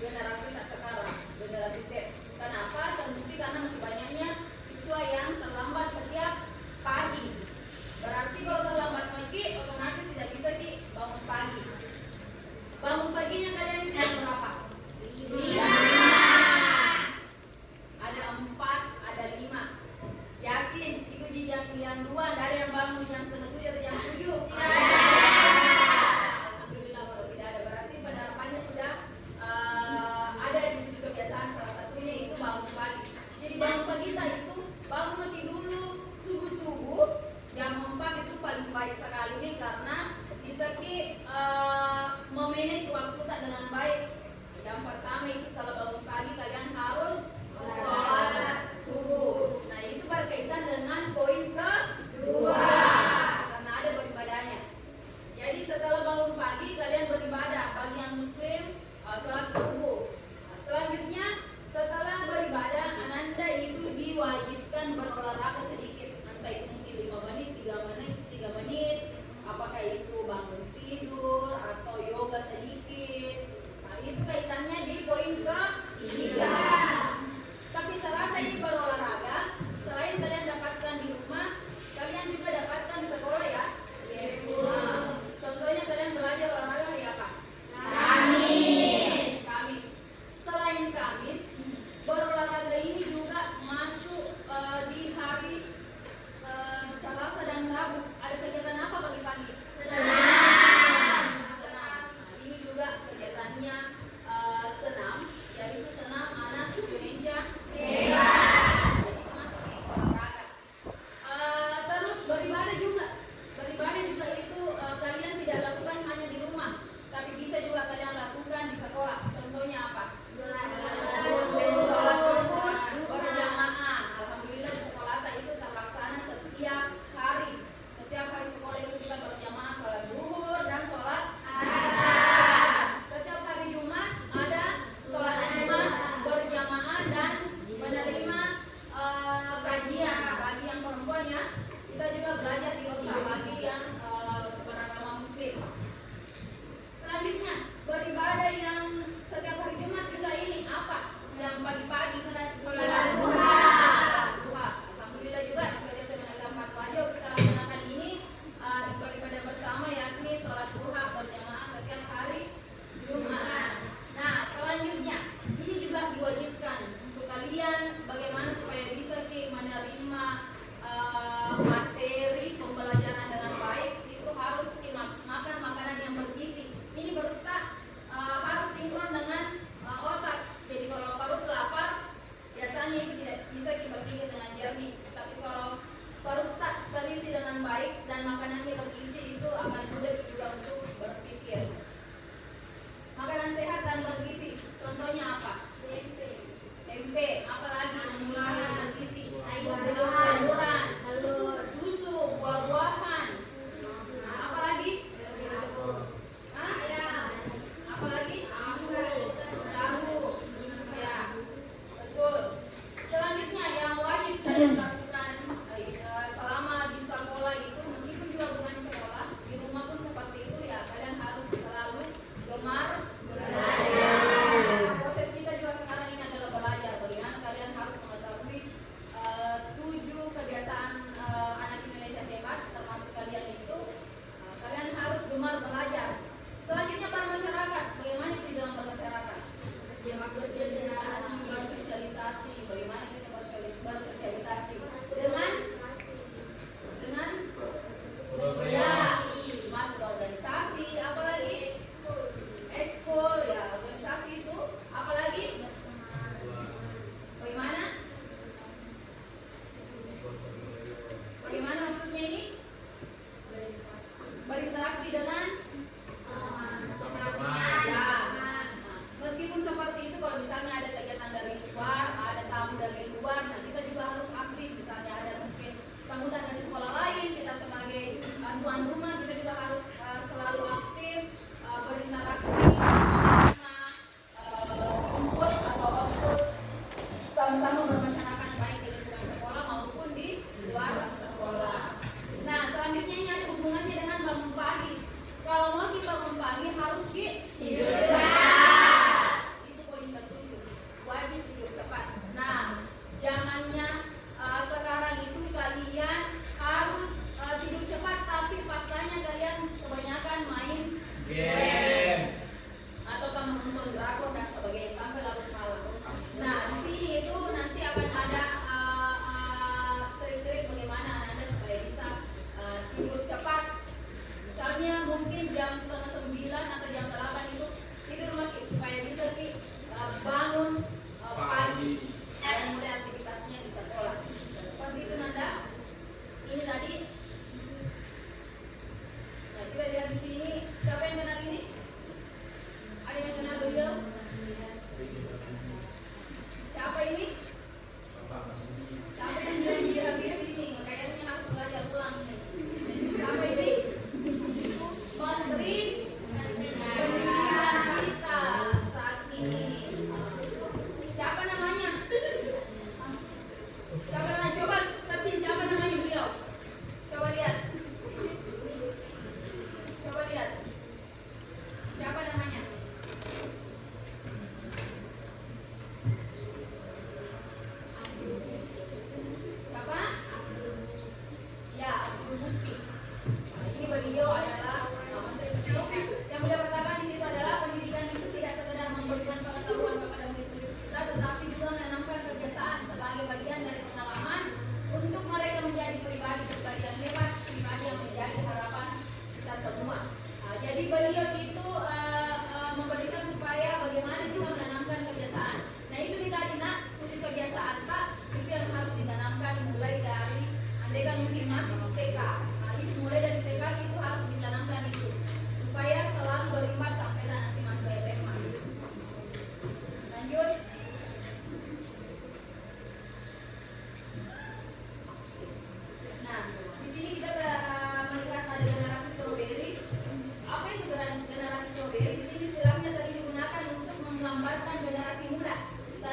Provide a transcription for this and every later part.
generasi tak sekarang, generasi Z. Kenapa? Terbukti karena masih banyaknya siswa yang terlambat setiap pagi. Berarti kalau terlambat pagi, otomatis tidak bisa bangun pagi. Bangun paginya kalian itu jam berapa? 5. Ada 4, ada 5. Yakin itu yang 2 dari yang bangun jam 6:30 atau jam 7? Alhamdulillah kalau tidak ada. Berarti pada harapannya sudah ada di itu juga kebiasaan. Salah satunya itu bangun pagi. Jadi bangun pagi itu bangun mati dulu subuh-subuh jam 4 itu paling baik sekali nih, karena bisa memanage waktu tak dengan baik. Yang pertama itu setelah bangun pagi kalian harus sholat subuh. Nah itu berkaitan dengan poin kedua, karena ada beribadahnya. Jadi setelah bangun pagi kalian beribadah. Bagi yang muslim sholat subuh. Selanjutnya setelah beribadah ananda itu diwajibkan berolahraga sedikit. Entah itu mungkin 5 menit, 3 menit, apakah itu bangun tidur atau yoga sedikit. Nah itu kaitannya di poin ketiga. Tapi serasa ini berolahraga, selain kalian dapatkan di rumah, kalian juga dapatkan di sekolah ya. Contohnya kalian belajar olahraga hari apa? Kamis. Selain Kamis, berolahraga ini juga masuk di hari Selasa dan Rabu. Ada kegiatan apa pagi-pagi? Senam. Nah, ini juga kegiatannya senam, yaitu senam anak Indonesia hebat. Jadi itu masuk di olahraga. Terus beribadah juga. Beribadah juga itu kalian tidak lakukan hanya di rumah, tapi bisa juga kalian lakukan di sekolah. Contohnya apa? Sholat zuhur berjamaah. Alhamdulillah di sekolah itu terlaksana setiap hari. Setiap hari sekolah itu kita berjamaah sholat zuhur dan sholat asar. Setiap hari Jumat ada sholat Jumat berjamaah dan menerima kajian. Bagi yang perempuan ya, kita juga belajar di Rosa bagi yang beragama Muslim. Selanjutnya beribadah yang setiap hari Jumat juga ini apa? Yang pagi-pagi sholat duha. Alhamdulillah juga di Majelis Agama Fatwa kita laksanakan ini beribadah bersama, yakni sholat duha berjamaah setiap hari Jumat. Nah selanjutnya ini juga diwajibkan untuk kalian bagaimana supaya bisa menerima materi pembelajaran dengan baik. Itu harus makan makanan yang bergizi. Ini harus sinkron dengan otak. Jadi kalau perut lapar biasanya itu tidak bisa berpikir dengan jernih. Tapi kalau perut tak terisi dengan baik dan makanannya bergizi, itu akan mudah juga untuk berpikir. Makanan sehat dan bergizi, contohnya apa? Tempe, apalagi yang bergizi, sayuran, susu, buah-buahan. Nah, apalagi? Apalagi? Tahu. Ya, betul. Selanjutnya yang wajib kalian lakukan selama di sekolah itu, meskipun juga bukan di sekolah, di rumah pun seperti itu ya, kalian harus selalu gemar belajar. Proses kita juga sekarang ini adalah belajar. Bagaimana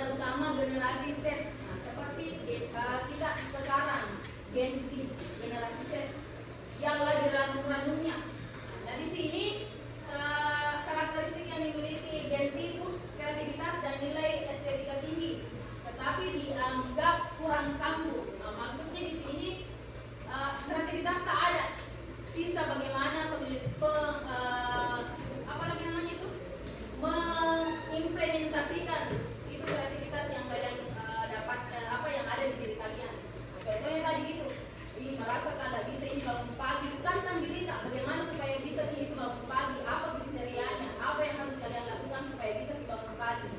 terutama generasi Z. Nah, seperti kita sekarang, Gen Z, generasi Z yang lagi ranum-ranumnya. Nah, di sini karakteristik yang dimiliki Gen Z itu kreativitas dan nilai estetika tinggi, tetapi dianggap kurang tangguh. Nah, maksudnya di sini kreativitas tak ada, sisa bagaimana apa lagi namanya itu, mengimplementasikan itu kreativitas yang kalian dapat apa yang ada di diri kalian. Contohnya tadi itu, merasa tidak bisa ini bangun pagi, tantang diri tak bagaimana supaya bisa itu bangun pagi, apa kriterianya, apa yang harus kalian lakukan supaya bisa bangun pagi.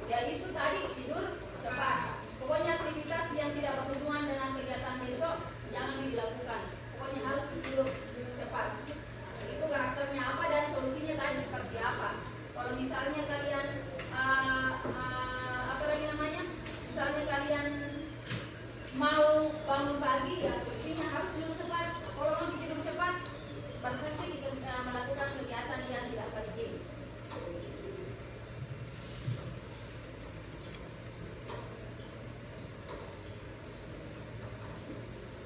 Ya itu tadi, tidur cepat. Pokoknya aktivitas yang tidak berhubungan dengan kegiatan besok jangan dilakukan. Pokoknya harus tidur cepat. Itu karakternya apa dan solusinya tadi seperti apa. Kalau misalnya kalian apa lagi namanya, misalnya kalian mau bangun pagi, ya solusinya harus tidur cepat. Kalau mau tidur cepat, berhenti melakukan kegiatan yang tidak penting.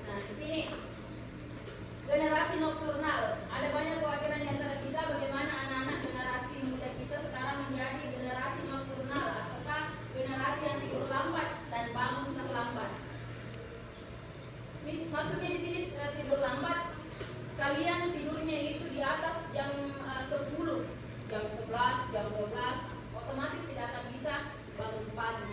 Nah, di sini generasi nokturnal. Ada banyak kekhawatiran di antara kita bagaimana anak-anak generasi muda kita sekarang menjadi generasi nokturnal ataukah generasi yang tidur lambat dan bangun terlambat. Maksudnya di sini tidur lambat, kalian tidurnya itu di atas jam 10, jam 11, jam 12, otomatis tidak akan bisa bangun pagi.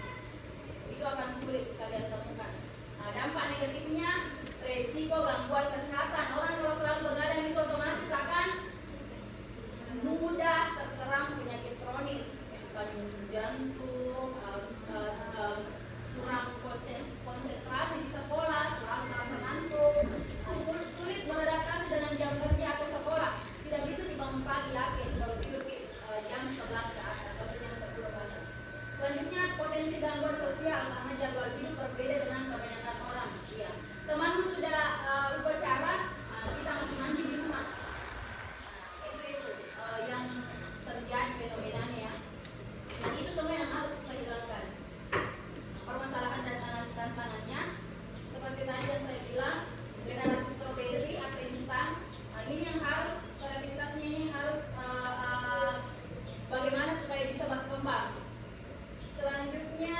Itu akan sulit kalian temukan. Nah, dampak negatifnya resiko gangguan kesehatan. Orang kalau selalu begadang itu otomatis akan mudah terserang penyakit kronis, misalnya jantung, kurang konsentrasi di sekolah, selalu merasa ngantuk, sulit beradaptasi dengan jam kerja atau sekolah, tidak bisa dibangun pagi, yakin kalau tidur jam 11 ke atas atau jam 10 ke atas. Selanjutnya potensi gangguan sosial karena jadwal hidup berbeda dengan kebanyakan orang. Ya, temanmu sudah upacara, kita masih mandi di rumah. Itu yang terjadi fenomenanya ya. Dan itu semua yang harus kita hilangkan. Permasalahan dan tantangannya seperti tadi yang saya bilang, generasi strawberry atau instan. Ini yang harus kreativitasnya ini harus bagaimana supaya bisa berkembang. Selanjutnya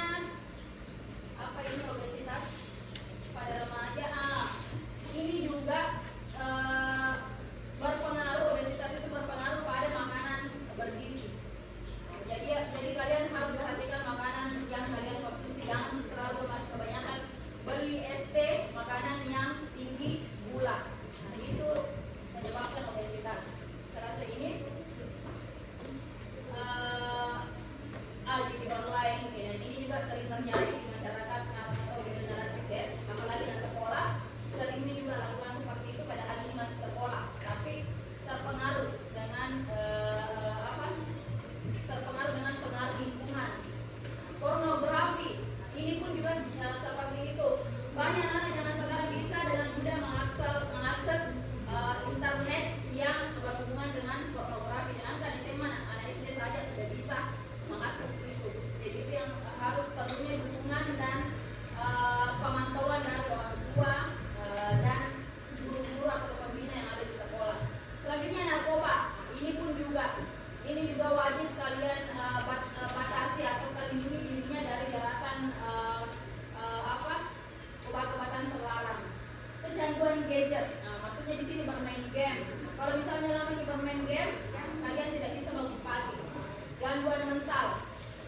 apa ini, obesitas pada remaja. Ini juga berpengaruh, obesitas itu berpengaruh pada makanan bergizi. Jadi kalian harus perhatikan makanan yang kalian konsumsi, jangan terlalu kebanyakan beli ST, makanan yang tinggi gula. Nah, itu menyebabkan obesitas. Saya rasa ini di online, dan ini juga sering terjadi di masyarakat atau di generasi Z, apalagi yang sekolah, seringnya juga lakukan seperti itu, padahal ini masih sekolah, tapi terpengaruh dengan terpengaruh dengan pengaruh lingkungan. Pornografi, ini pun juga seperti itu. Banyak anak zaman sekarang bisa dengan mudah mengakses internet yang berhubungan dengan pornografi. Jangankan SMA, anak SD saja sudah bisa mengakses itu. Jadi itu yang harus perlunya dukungan dan pemantauan dari orang tua dan guru-guru atau pembina yang ada di sekolah. Selanjutnya narkoba, ini juga wajib kalian batasi atau lindungi dirinya dari jeratan obat-obatan terlarang. Kecanduan gadget, nah, maksudnya di sini bermain game. Kalau misalnya lama bermain game, kalian tidak bisa bangun pagi. Gangguan mental,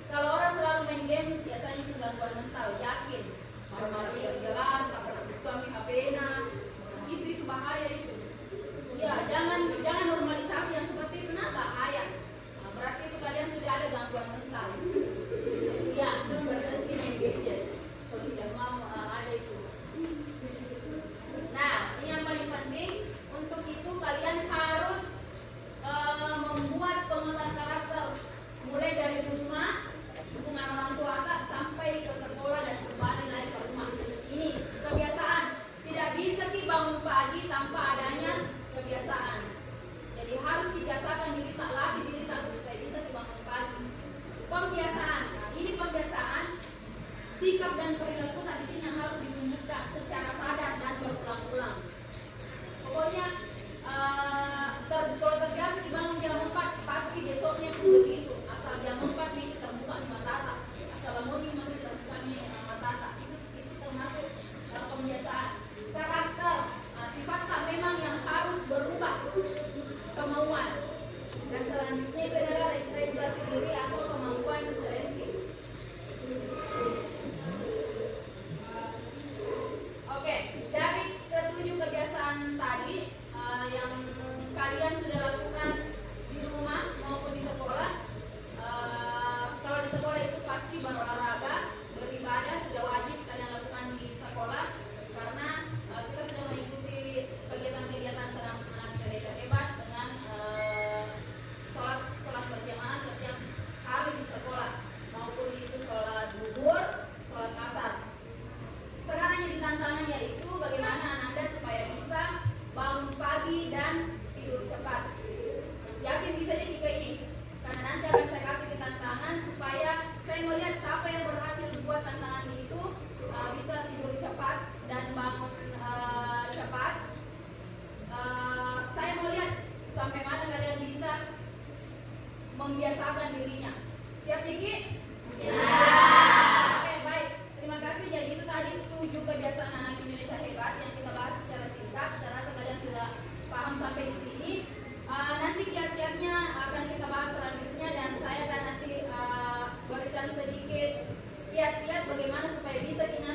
kalau orang selalu main game, biasanya itu gangguan mental, yakin. Marah-marah tidak jelas, tak pernah suami HP-nya, itu bahaya itu. Ya, jangan normalisasi yang seperti itu, nah bahaya. Nah, berarti itu kalian sudah ada gangguan mental. Ya, sudah berhenti main gadget. Kalau tidak mau ada itu. Nah, ini yang paling penting. Untuk itu kalian harus membuat pemetaan karakter, mulai dari rumah, dukungan orang tua sampai ke sekolah dan kembali lagi ke rumah. Ini kebiasaan. Tidak bisa bangun pagi tanpa adanya kebiasaan. Jadi kiat-kiat bagaimana supaya bisa kita